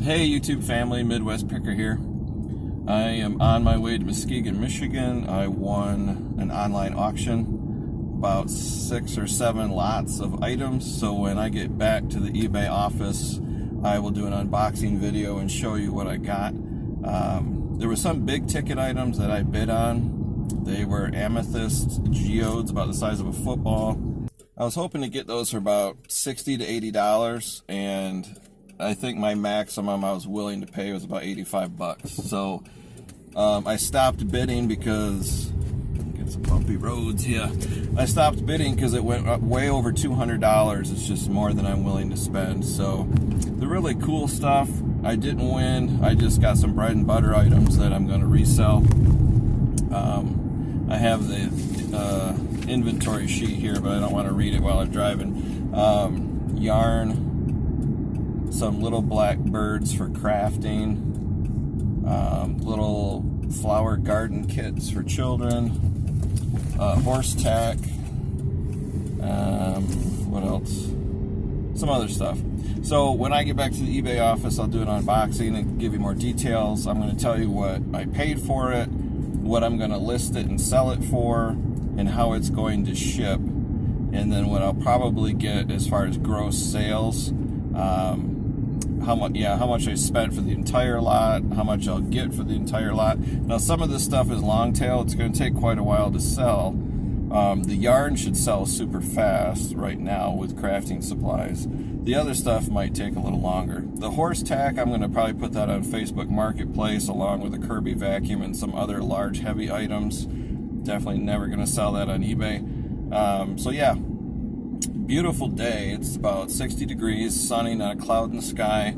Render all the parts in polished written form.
Hey YouTube family, Midwest Picker here. I am on my way to Muskegon, Michigan. I won an online auction, about 6 or 7 lots of items. So when I get back to the eBay office, I will do an unboxing video and show you what I got. There were some big ticket items that I bid on. They were amethyst geodes about the size of a football. I was hoping to get those for about $60 to $80, and I think my maximum I was willing to pay was about 85 bucks. So I stopped bidding because, get some bumpy roads here. I stopped bidding because it went up way over $200. It's just more than I'm willing to spend. So the really cool stuff, I didn't win. I just got some bread and butter items that I'm going to resell. I have the inventory sheet here, but I don't want to read it while I'm driving. Yarn, some little black birds for crafting, little flower garden kits for children, horse tack, what else? Some other stuff. So when I get back to the eBay office, I'll do an unboxing and give you more details. I'm going to tell you what I paid for it, what I'm going to list it and sell it for, and how it's going to ship, and then what I'll probably get as far as gross sales. How much I spent for the entire lot, how much I'll get for the entire lot. Now some of this stuff is long tail. It's going to take quite a while to sell. The yarn should sell super fast right now with crafting supplies. The other stuff might take a little longer. The horse tack, I'm going to probably put that on Facebook Marketplace along with a Kirby vacuum and some other large heavy items. Definitely never going to sell that on eBay. So yeah, beautiful day. It's about 60 degrees, sunny, not a cloud in the sky.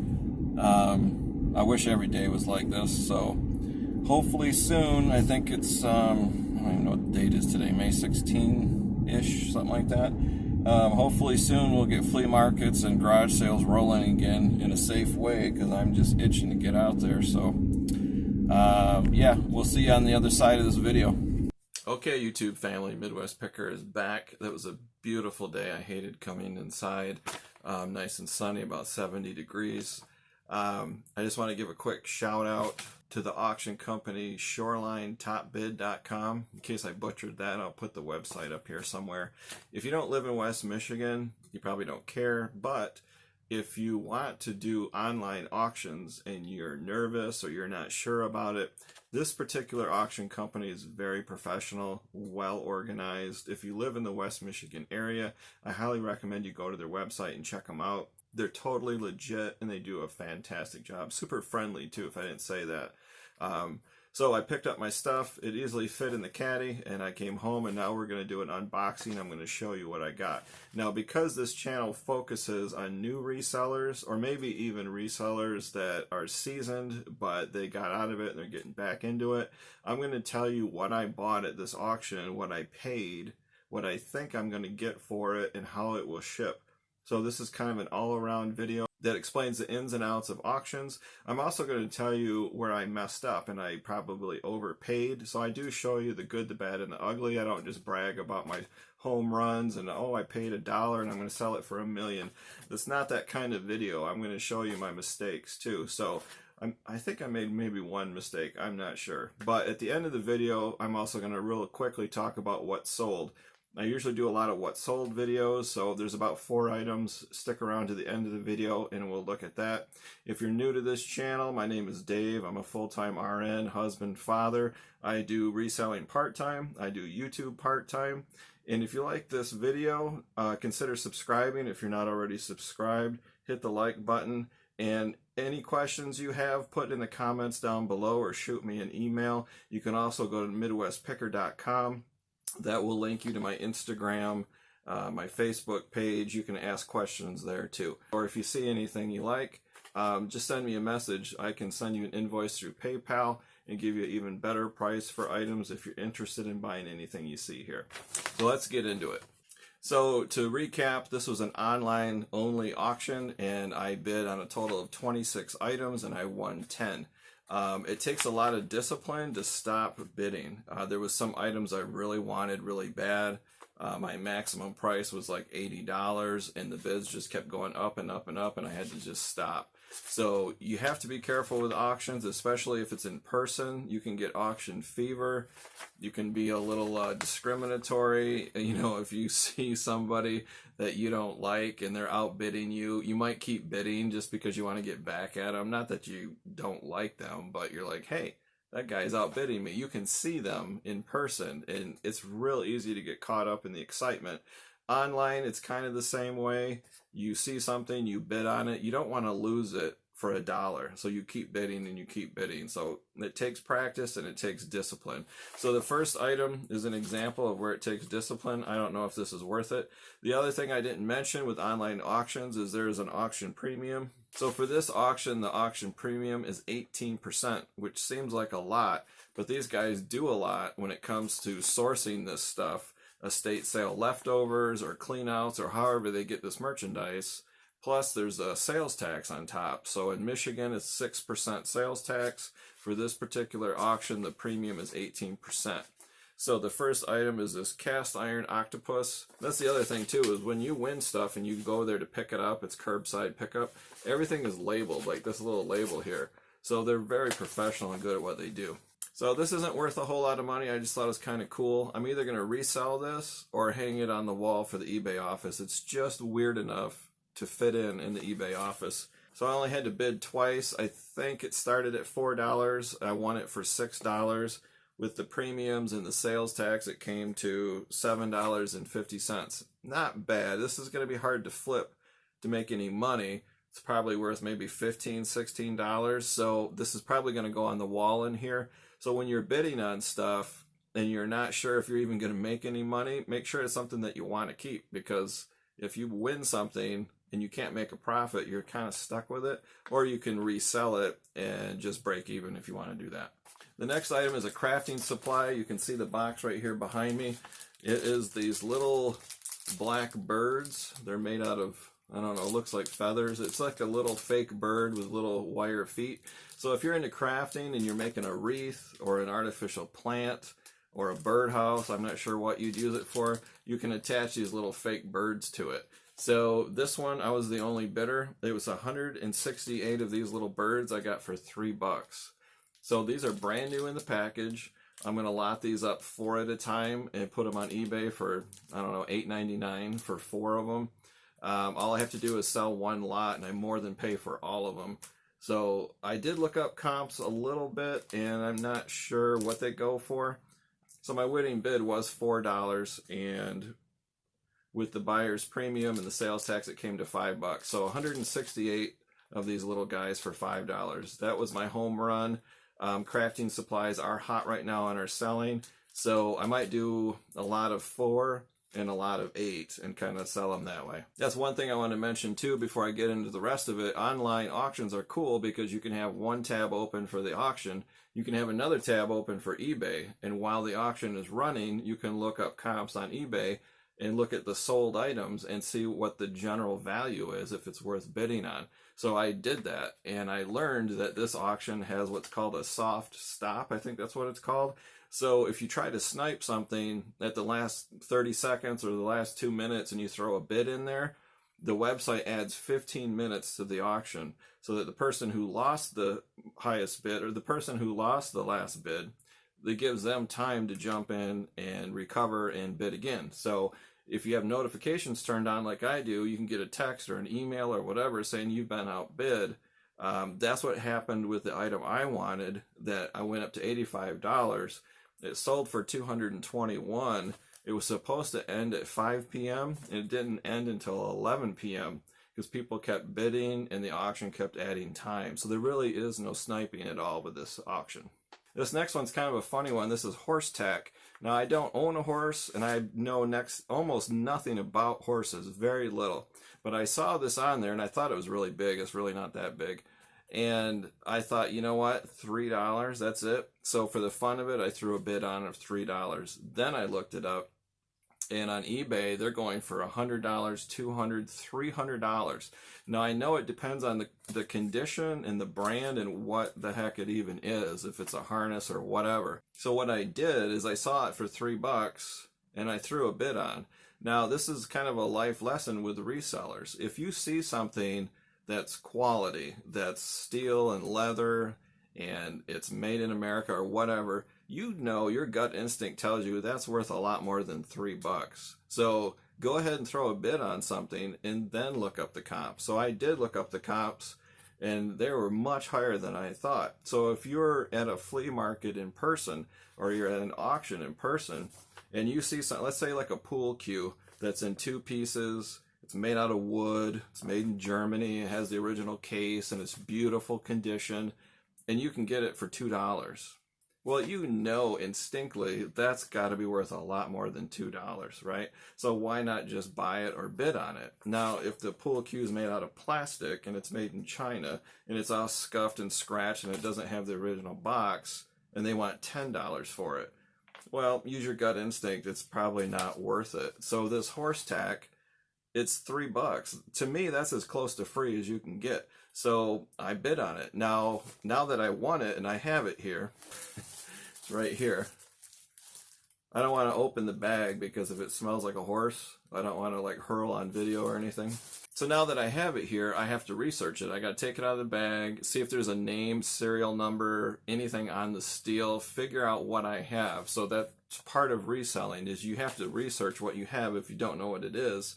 I wish every day was like this. So hopefully soon, I think it's, I don't even know what the date is today, May 16-ish, something like that. Hopefully soon we'll get flea markets and garage sales rolling again in a safe way, because I'm just itching to get out there. So yeah, we'll see you on the other side of this video. Okay, YouTube family, Midwest Picker is back. That was a beautiful day. I hated coming inside. Nice and sunny, about 70 degrees. I just want to give a quick shout out to the auction company ShorelineTopBid.com. In case I butchered that, I'll put the website up here somewhere. If you don't live in West Michigan, you probably don't care, but if you want to do online auctions and you're nervous or you're not sure about it, this particular auction company is very professional, well organized. If you live in the West Michigan area, I highly recommend you go to their website and check them out. They're totally legit and they do a fantastic job. Super friendly too, if I didn't say that. So I picked up my stuff. It easily fit in the caddy, and I came home, and now we're going to do an unboxing. I'm going to show you what I got. Now, because this channel focuses on new resellers, or maybe even resellers that are seasoned, but they got out of it and they're getting back into it, I'm going to tell you what I bought at this auction, what I paid, what I think I'm going to get for it, and how it will ship. So this is kind of an all-around video that explains the ins and outs of auctions. I'm also going to tell you where I messed up and I probably overpaid. So I do show you the good, the bad, and the ugly. I don't just brag about my home runs and, oh, I paid $1 and I'm going to sell it for $1 million. That's not that kind of video. I'm going to show you my mistakes too. So I think I made maybe one mistake. I'm not sure. But at the end of the video, I'm also going to real quickly talk about what sold. I usually do a lot of what sold videos, so there's about 4 items. Stick around to the end of the video and we'll look at that. If you're new to this channel, my name is Dave. I'm a full-time RN, husband, father. I do reselling part-time. I do YouTube part-time. And if you like this video, consider subscribing. If you're not already subscribed, hit the like button. And any questions you have, put in the comments down below or shoot me an email. You can also go to MidwestPicker.com. That will link you to my Instagram, my Facebook page. You can ask questions there too. Or if you see anything you like, just send me a message. I can send you an invoice through PayPal and give you an even better price for items if you're interested in buying anything you see here. So let's get into it. So to recap, this was an online only auction and I bid on a total of 26 items and I won 10. It takes a lot of discipline to stop bidding. There was some items I really wanted really bad. My maximum price was like $80 and the bids just kept going up and up and up and I had to just stop. So you have to be careful with auctions, especially if it's in person. You can get auction fever. You can be a little discriminatory. You know, if you see somebody that you don't like and they're outbidding you, you might keep bidding just because you want to get back at them. Not that you don't like them, but you're like, hey, that guy's outbidding me. You can see them in person, and it's real easy to get caught up in the excitement. Online, it's kind of the same way. You see something, you bid on it. You don't want to lose it for $1. So you keep bidding and you keep bidding. So it takes practice and it takes discipline. So the first item is an example of where it takes discipline. I don't know if this is worth it. The other thing I didn't mention with online auctions is there's an auction premium. So for this auction, the auction premium is 18%, which seems like a lot, but these guys do a lot when it comes to sourcing this stuff, estate sale leftovers or cleanouts or however they get this merchandise. Plus there's a sales tax on top. So in Michigan, it's 6% sales tax. For this particular auction, the premium is 18%. So the first item is this cast iron octopus. That's the other thing too, is when you win stuff and you go there to pick it up, it's curbside pickup, everything is labeled, like this little label here. So they're very professional and good at what they do. So this isn't worth a whole lot of money. I just thought it was kind of cool. I'm either going to resell this or hang it on the wall for the eBay office. It's just weird enough to fit in the eBay office. So I only had to bid twice. I think it started at $4. I won it for $6. With the premiums and the sales tax, it came to $7.50. Not bad. This is going to be hard to flip to make any money. It's probably worth maybe $15, $16. So this is probably going to go on the wall in here. So when you're bidding on stuff and you're not sure if you're even going to make any money, make sure it's something that you want to keep, because if you win something and you can't make a profit, you're kind of stuck with it, or you can resell it and just break even if you want to do that. The next item is a crafting supply. You can see the box right here behind me. It is these little black birds. They're made out of, I don't know, looks like feathers. It's like a little fake bird with little wire feet. So if you're into crafting and you're making a wreath or an artificial plant or a birdhouse, I'm not sure what you'd use it for, you can attach these little fake birds to it. So this one, I was the only bidder. It was 168 of these little birds I got for $3. So these are brand new in the package. I'm going to lot these up 4 at a time and put them on eBay for, I don't know, $8.99 for 4 of them. All I have to do is sell 1 lot, and I more than pay for all of them. So I did look up comps a little bit, and I'm not sure what they go for. So my winning bid was $4, and with the buyer's premium and the sales tax, it came to $5. So 168 of these little guys for $5. That was my home run. Crafting supplies are hot right now and are selling, so I might do a lot of 4 and a lot of 8 and kind of sell them that way. That's one thing I want to mention too before I get into the rest of it. Online auctions are cool because you can have one tab open for the auction, you can have another tab open for eBay, and while the auction is running, you can look up comps on eBay and look at the sold items and see what the general value is, if it's worth bidding on. So I did that, and I learned that this auction has what's called a soft stop. I think that's what it's called. So if you try to snipe something at the last 30 seconds or the last 2 minutes and you throw a bid in there, the website adds 15 minutes to the auction, so that the person who lost the highest bid or the person who lost the last bid, that gives them time to jump in and recover and bid again. So if you have notifications turned on like I do, you can get a text or an email or whatever saying you've been outbid. That's what happened with the item I wanted, that I went up to $85. It sold for $221. It was supposed to end at 5 p.m. and it didn't end until 11 p.m. because people kept bidding and the auction kept adding time. So there really is no sniping at all with this auction. This next one's kind of a funny one. This is horse tack. Now, I don't own a horse, and I know almost nothing about horses, very little. But I saw this on there, and I thought it was really big. It's really not that big. And I thought, you know what, $3, that's it. So for the fun of it, I threw a bid on of $3. Then I looked it up, and on eBay, they're going for $100, $200, $300. Now, I know it depends on the condition and the brand and what the heck it even is, if it's a harness or whatever. So what I did is I saw it for $3, and I threw a bid on. Now, this is kind of a life lesson with resellers. If you see something that's quality, that's steel and leather, and it's made in America or whatever, you know, your gut instinct tells you that's worth a lot more than $3. So go ahead and throw a bid on something and then look up the comps. So I did look up the comps, and they were much higher than I thought. So if you're at a flea market in person, or you're at an auction in person, and you see something, let's say like a pool cue that's in 2 pieces, it's made out of wood, it's made in Germany, it has the original case, and it's beautiful condition, and you can get it for $2. Well, you know instinctively that's got to be worth a lot more than $2, right? So why not just buy it or bid on it? Now, if the pool cue is made out of plastic and it's made in China and it's all scuffed and scratched and it doesn't have the original box and they want $10 for it, well, use your gut instinct. It's probably not worth it. So this horse tack, it's $3. To me, that's as close to free as you can get. So I bid on it. Now that I want it and I have it here, it's right here. I don't want to open the bag because if it smells like a horse, I don't want to like hurl on video or anything. So now that I have it here, I have to research it. I got to take it out of the bag, see if there's a name, serial number, anything on the steel, figure out what I have. So that's part of reselling, is you have to research what you have if you don't know what it is.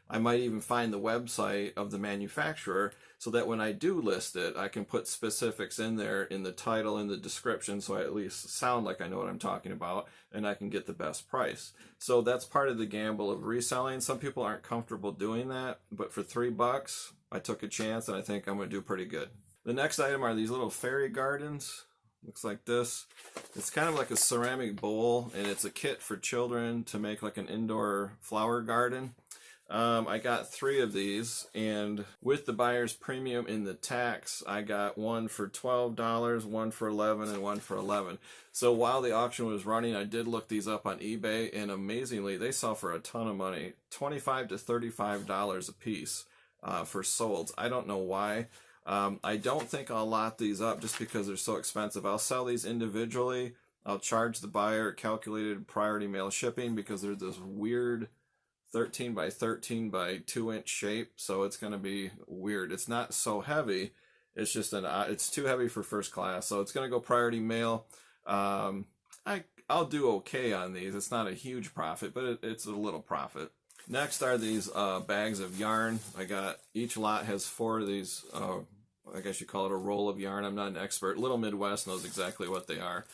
I might even find the website of the manufacturer so that when I do list it, I can put specifics in there in the title and the description so I at least sound like I know what I'm talking about and I can get the best price. So that's part of the gamble of reselling. Some people aren't comfortable doing that, but for $3, I took a chance and I think I'm going to do pretty good. The next item are these little fairy gardens. Looks like this. It's kind of like a ceramic bowl, and it's a kit for children to make like an indoor flower garden. I got 3 of these, and with the buyer's premium in the tax, I got one for $12, one for $11, and one for $11. So while the auction was running, I did look these up on eBay, and amazingly, they sell for a ton of money, $25 to $35 a piece for solds. I don't know why. I don't think I'll lot these up just because they're so expensive. I'll sell these individually. I'll charge the buyer calculated priority mail shipping because they're this weird 13 by 13 by 2-inch shape, so it's going to be weird. It's not so heavy. It's just it's too heavy for first class, so it's going to go priority mail. I'll do okay on these. It's not a huge profit, but it's a little profit. Next are these bags of yarn. I got, each lot has 4 of these. I guess you call it a roll of yarn. I'm not an expert. Little Midwest knows exactly what they are.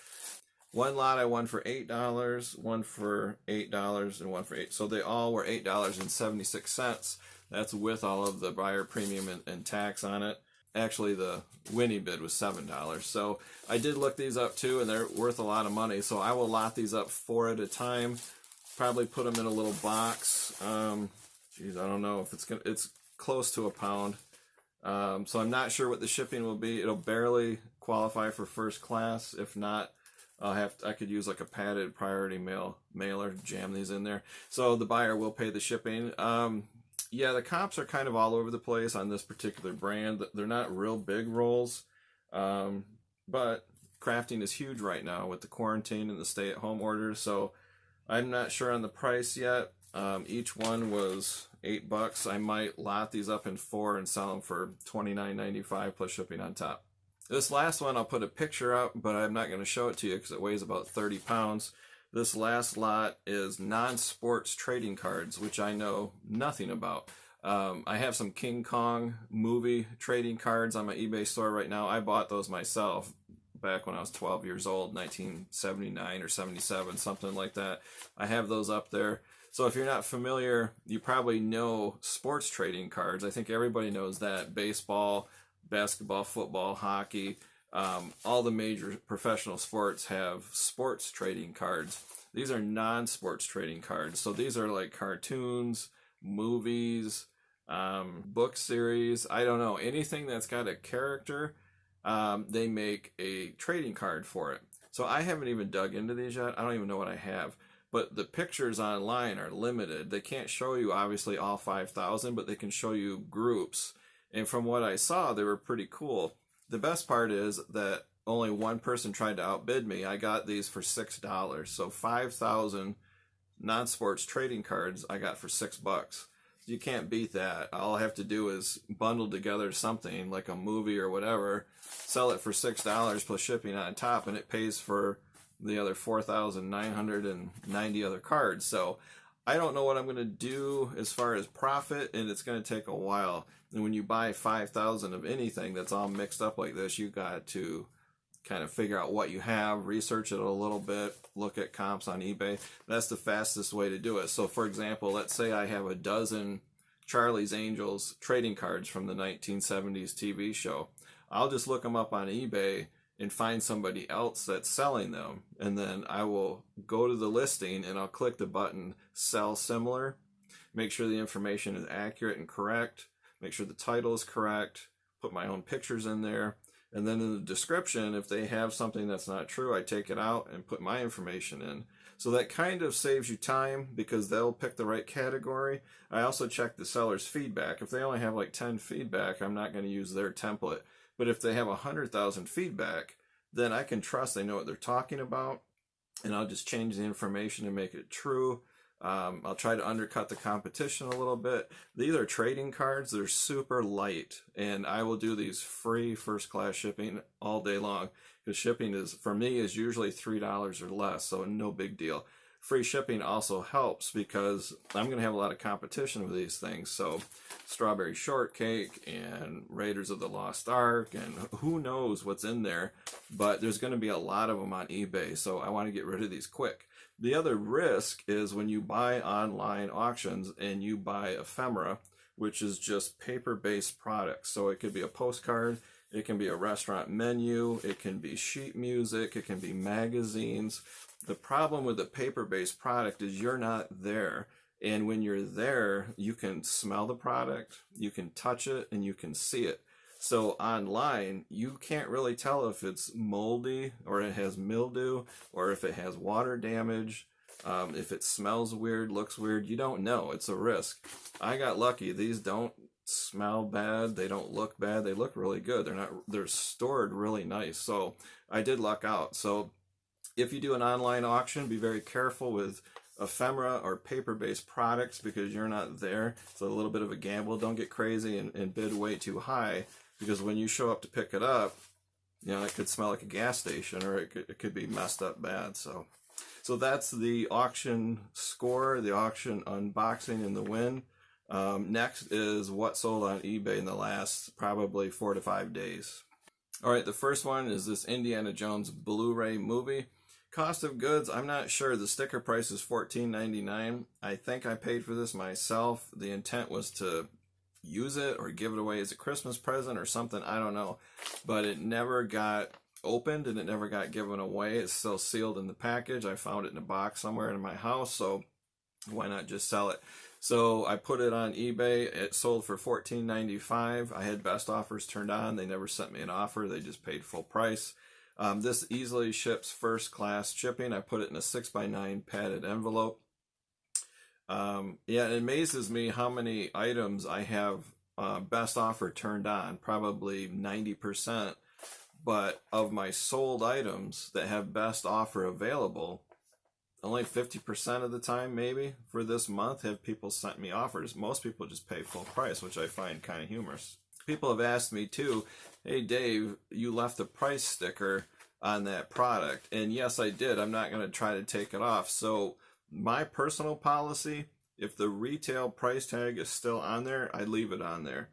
One lot I won for $8, one for $8, and one for $8. So they all were $8.76. That's with all of the buyer premium and tax on it. Actually, the Winnie bid was $7. So I did look these up too, and they're worth a lot of money. So I will lot these up 4 at a time. Probably put them in a little box. Geez, I don't know if it's close to a pound. So I'm not sure what the shipping will be. It'll barely qualify for first class. If not, I could use like a padded priority mail mailer, jam these in there. So the buyer will pay the shipping. Yeah, the comps are kind of all over the place on this particular brand. They're not real big rolls, but crafting is huge right now with the quarantine and the stay-at-home orders. So I'm not sure on the price yet. Each one was $8. I might lot these up in 4 and sell them for $29.95 plus shipping on top. This last one, I'll put a picture up, but I'm not going to show it to you because it weighs about 30 pounds. This last lot is non-sports trading cards, which I know nothing about. I have some King Kong movie trading cards on my eBay store right now. I bought those myself back when I was 12 years old, 1979 or 77, something like that. I have those up there. So if you're not familiar, you probably know sports trading cards. I think everybody knows that. Baseball, basketball, football, hockey, all the major professional sports have sports trading cards. These are non-sports trading cards. So these are like cartoons, movies, book series. I don't know. Anything that's got a character, they make a trading card for it. So I haven't even dug into these yet. I don't even know what I have. But the pictures online are limited. They can't show you, obviously, all 5,000, but they can show you groups. And from what I saw, they were pretty cool. The best part is that only one person tried to outbid me. I got these for $6. So 5,000 non-sports trading cards I got for $6. you can't beat that. All I have to do is bundle together something like a movie or whatever, sell it for $6 plus shipping on top, and it pays for the other 4,990 other cards. So I don't know what I'm going to do as far as profit, and it's going to take a while. And when you buy 5,000 of anything that's all mixed up like this, you got to kind of figure out what you have, research it a little bit, look at comps on eBay. That's the fastest way to do it. So for example, let's say I have a dozen Charlie's Angels trading cards from the 1970s TV show. I'll just look them up on eBay and find somebody else that's selling them, and then I will go to the listing and I'll click the button sell similar, make sure the information is accurate and correct, make sure the title is correct, put my own pictures in there, and then in the description, if they have something that's not true, I take it out and put my information in. So that kind of saves you time because they'll pick the right category. I also check the seller's feedback. If they only have like 10 feedback, I'm not going to use their template. But if they have 100,000 feedback, then I can trust they know what they're talking about, and I'll just change the information and make it true. I'll try to undercut the competition a little bit. These are trading cards. They're super light, and I will do these free first-class shipping all day long because shipping is, for me, is usually $3 or less, so no big deal. Free shipping also helps because I'm going to have a lot of competition with these things. So Strawberry Shortcake and Raiders of the Lost Ark and who knows what's in there, but there's going to be a lot of them on eBay, so I want to get rid of these quick. The other risk is when you buy online auctions and you buy ephemera, which is just paper-based products. So it could be a postcard, it can be a restaurant menu, it can be sheet music, it can be magazines. The problem with the paper-based product is you're not there. And when you're there, you can smell the product, you can touch it, and you can see it. So online, you can't really tell if it's moldy or it has mildew or if it has water damage, if it smells weird, looks weird. You don't know. It's a risk. I got lucky. These don't smell bad. They don't look bad. They look really good. They're stored really nice. So I did luck out. So if you do an online auction, be very careful with ephemera or paper-based products because you're not there. It's a little bit of a gamble. Don't get crazy and bid way too high, because when you show up to pick it up, you know, it could smell like a gas station or it could be messed up bad. So that's the auction score, the auction unboxing and the win. Next is what sold on eBay in the last probably 4 to 5 days. All right, the first one is this Indiana Jones Blu-ray movie. Cost of goods, I'm not sure. The sticker price is $14.99. I think I paid for this myself. The intent was to use it or give it away as a Christmas present or something. I don't know. But it never got opened and it never got given away. It's still sealed in the package. I found it in a box somewhere in my house, so why not just sell it? So I put it on eBay. It sold for $14.95. I had best offers turned on. They never sent me an offer. They just paid full price. This easily ships first class shipping. I put it in a 6x9 padded envelope. Yeah, it amazes me how many items I have best offer turned on, probably 90%. But of my sold items that have best offer available, only 50% of the time, maybe, for this month have people sent me offers. Most people just pay full price, which I find kind of humorous. People have asked me too, hey Dave, you left a price sticker on that product. And yes, I did. I'm not going to try to take it off. So my personal policy, if the retail price tag is still on there, I leave it on there.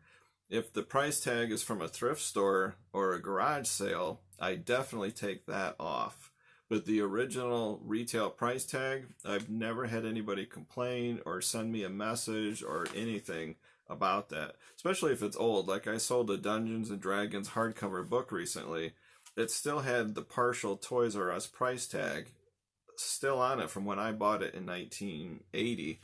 If the price tag is from a thrift store or a garage sale, I definitely take that off. But the original retail price tag, I've never had anybody complain or send me a message or anything about that, especially if it's old. Like I sold a Dungeons and Dragons hardcover book recently. It still had the partial Toys R Us price tag still on it from when I bought it in 1980.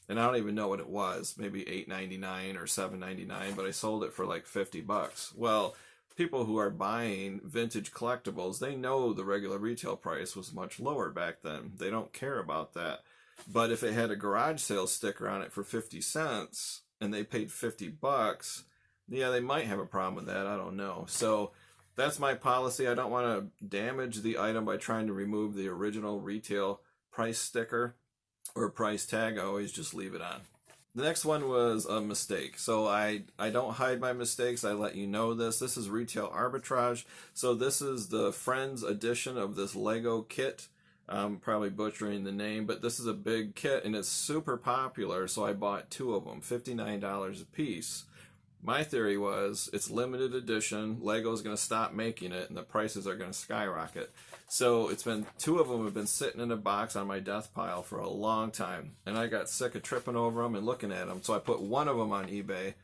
And I don't even know what it was, maybe $8.99 or $7.99, but I sold it for like $50. Well, people who are buying vintage collectibles, they know the regular retail price was much lower back then. They don't care about that. But if it had a garage sale sticker on it for 50 cents and they paid $50, yeah, they might have a problem with that. I don't know. So that's my policy. I don't want to damage the item by trying to remove the original retail price sticker or price tag. I always just leave it on. The next one was a mistake. So I don't hide my mistakes. I let you know this. This is retail arbitrage. So this is the Friends edition of this Lego kit. I'm probably butchering the name, but this is a big kit and it's super popular. So I bought 2 of them, $59 a piece. My theory was it's limited edition. Lego's going to stop making it and the prices are going to skyrocket. So it's been 2 of them have been sitting in a box on my death pile for a long time. And I got sick of tripping over them and looking at them. So I put 1 of them on eBay.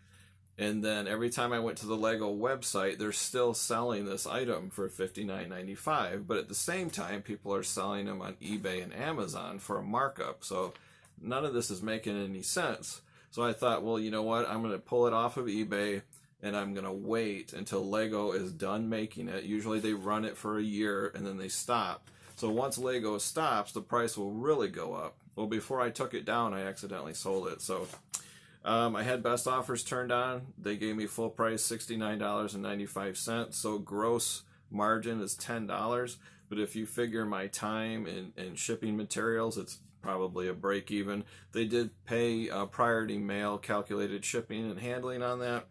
And then every time I went to the Lego website, they're still selling this item for $59.95. But at the same time, people are selling them on eBay and Amazon for a markup. So none of this is making any sense. So I thought, well, you know what? I'm going to pull it off of eBay and I'm going to wait until Lego is done making it. Usually they run it for a year and then they stop. So once Lego stops, the price will really go up. Well, before I took it down, I accidentally sold it. So I had best offers turned on. They gave me full price $69.95. So gross margin is $10. But if you figure my time and shipping materials, it's probably a break even. They did pay priority mail calculated shipping and handling on that.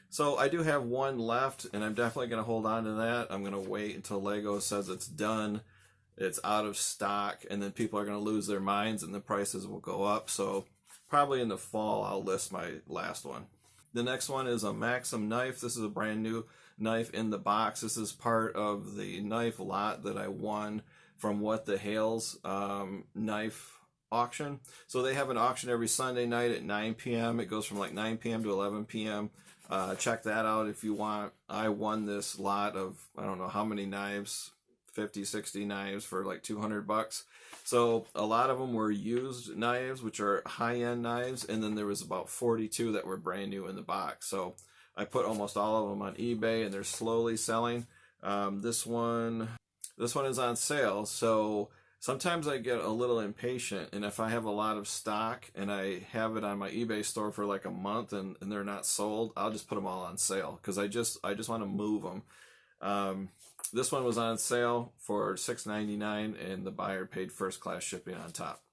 So I do have 1 left and I'm definitely going to hold on to that. I'm going to wait until Lego says it's done, it's out of stock, and then people are going to lose their minds and the prices will go up. So probably in the fall I'll list my last one. The next one is a Maxim knife. This is a brand new knife in the box. This is part of the knife lot that I won from the Hales knife auction. So they have an auction every Sunday night at 9 p.m. It goes from like 9 p.m. to 11 p.m. Check that out if you want. I won this lot of, I don't know how many knives, 50, 60 knives for like $200. So a lot of them were used knives, which are high-end knives, and then there was about 42 that were brand new in the box. So I put almost all of them on eBay and they're slowly selling. This one is on sale. So sometimes I get a little impatient, and if I have a lot of stock and I have it on my eBay store for like a month and they're not sold, I'll just put them all on sale because I just want to move them. This one was on sale for $6.99 and the buyer paid first class shipping on top.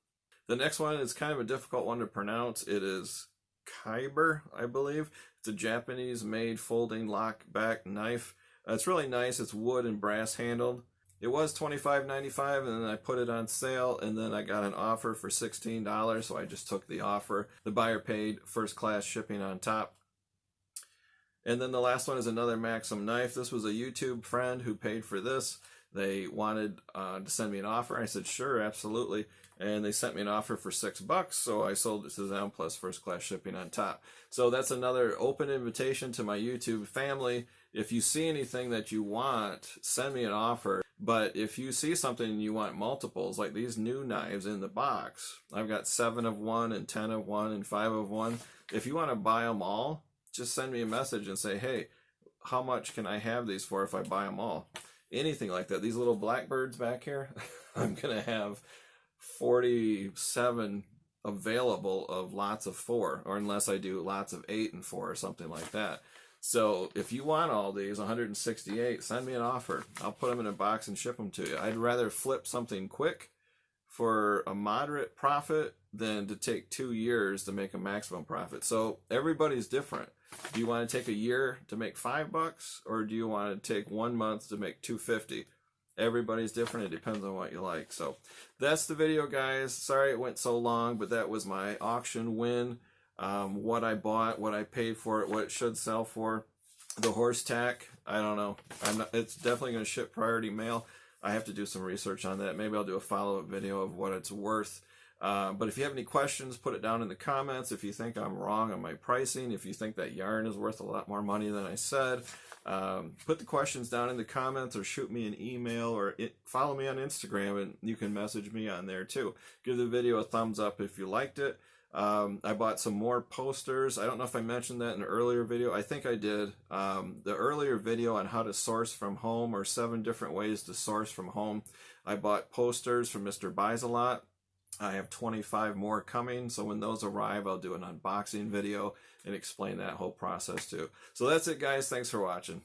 The next one is kind of a difficult one to pronounce. It is Kyber, I believe. It's a Japanese made folding lock back knife. It's really nice. It's wood and brass handled. It was $25.95 and then I put it on sale and then I got an offer for $16, so I just took the offer. The buyer paid first class shipping on top. And then the last one is another Maxim knife. This was a YouTube friend who paid for this. They wanted to send me an offer. I said, sure, absolutely. And they sent me an offer for $6, so I sold it to them plus first class shipping on top. So that's another open invitation to my YouTube family. If you see anything that you want, send me an offer. But if you see something and you want multiples, like these new knives in the box, I've got 7 of one and 10 of one and 5 of one. If you want to buy them all, just send me a message and say, hey, how much can I have these for if I buy them all? Anything like that. These little blackbirds back here, I'm going to have 47 available of lots of 4, or unless I do lots of 8 and 4 or something like that. So if you want all these, 168, send me an offer. I'll put them in a box and ship them to you. I'd rather flip something quick for a moderate profit than to take 2 years to make a maximum profit. So everybody's different. Do you want to take a year to make $5, or do you want to take 1 month to make $250? Everybody's different. It depends on what you like. So that's the video, guys. Sorry it went so long, but that was my auction win. What I bought, what I paid for it, what it should sell for. The horse tack, I don't know. It's definitely going to ship priority mail. I have to do some research on that. Maybe I'll do a follow-up video of what it's worth. But if you have any questions, put it down in the comments. If you think I'm wrong on my pricing, if you think that yarn is worth a lot more money than I said, put the questions down in the comments or shoot me an email or follow me on Instagram and you can message me on there too. Give the video a thumbs up if you liked it. I bought some more posters. I don't know if I mentioned that in an earlier video. I think I did. The earlier video on how to source from home, or 7 different ways to source from home. I bought posters from Mr. Buys a Lot. I have 25 more coming, so when those arrive, I'll do an unboxing video and explain that whole process too. So that's it, guys. Thanks for watching.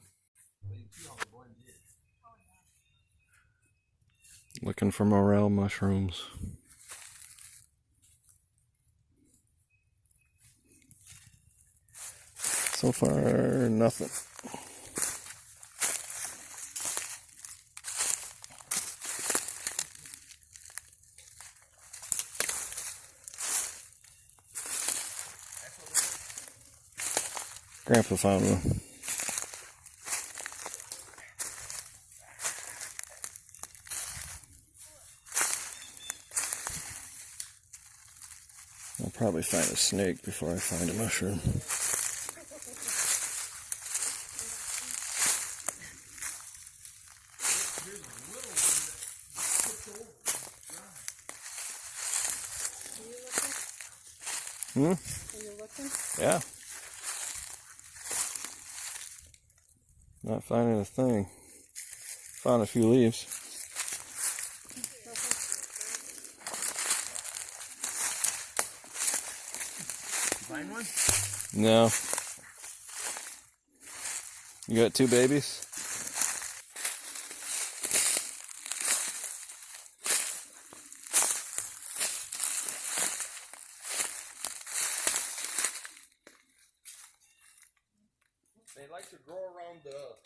Looking for morel mushrooms. So far, nothing. Grandpa found one. I'll probably find a snake before I find a mushroom. Hmm? Are you looking? Yeah. Not finding a thing. Found a few leaves. Find one? No. You got 2 babies? They like to grow around the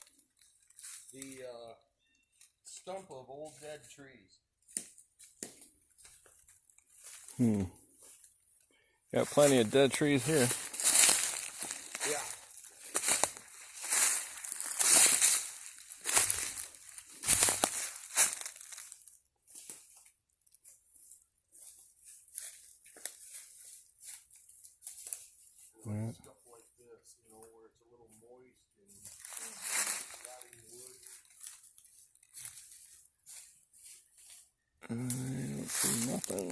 stump of old dead trees. Got plenty of dead trees here. Yeah. Right. Stuff like this, you know, where it's a little moist and rotting wood. I don't see nothing.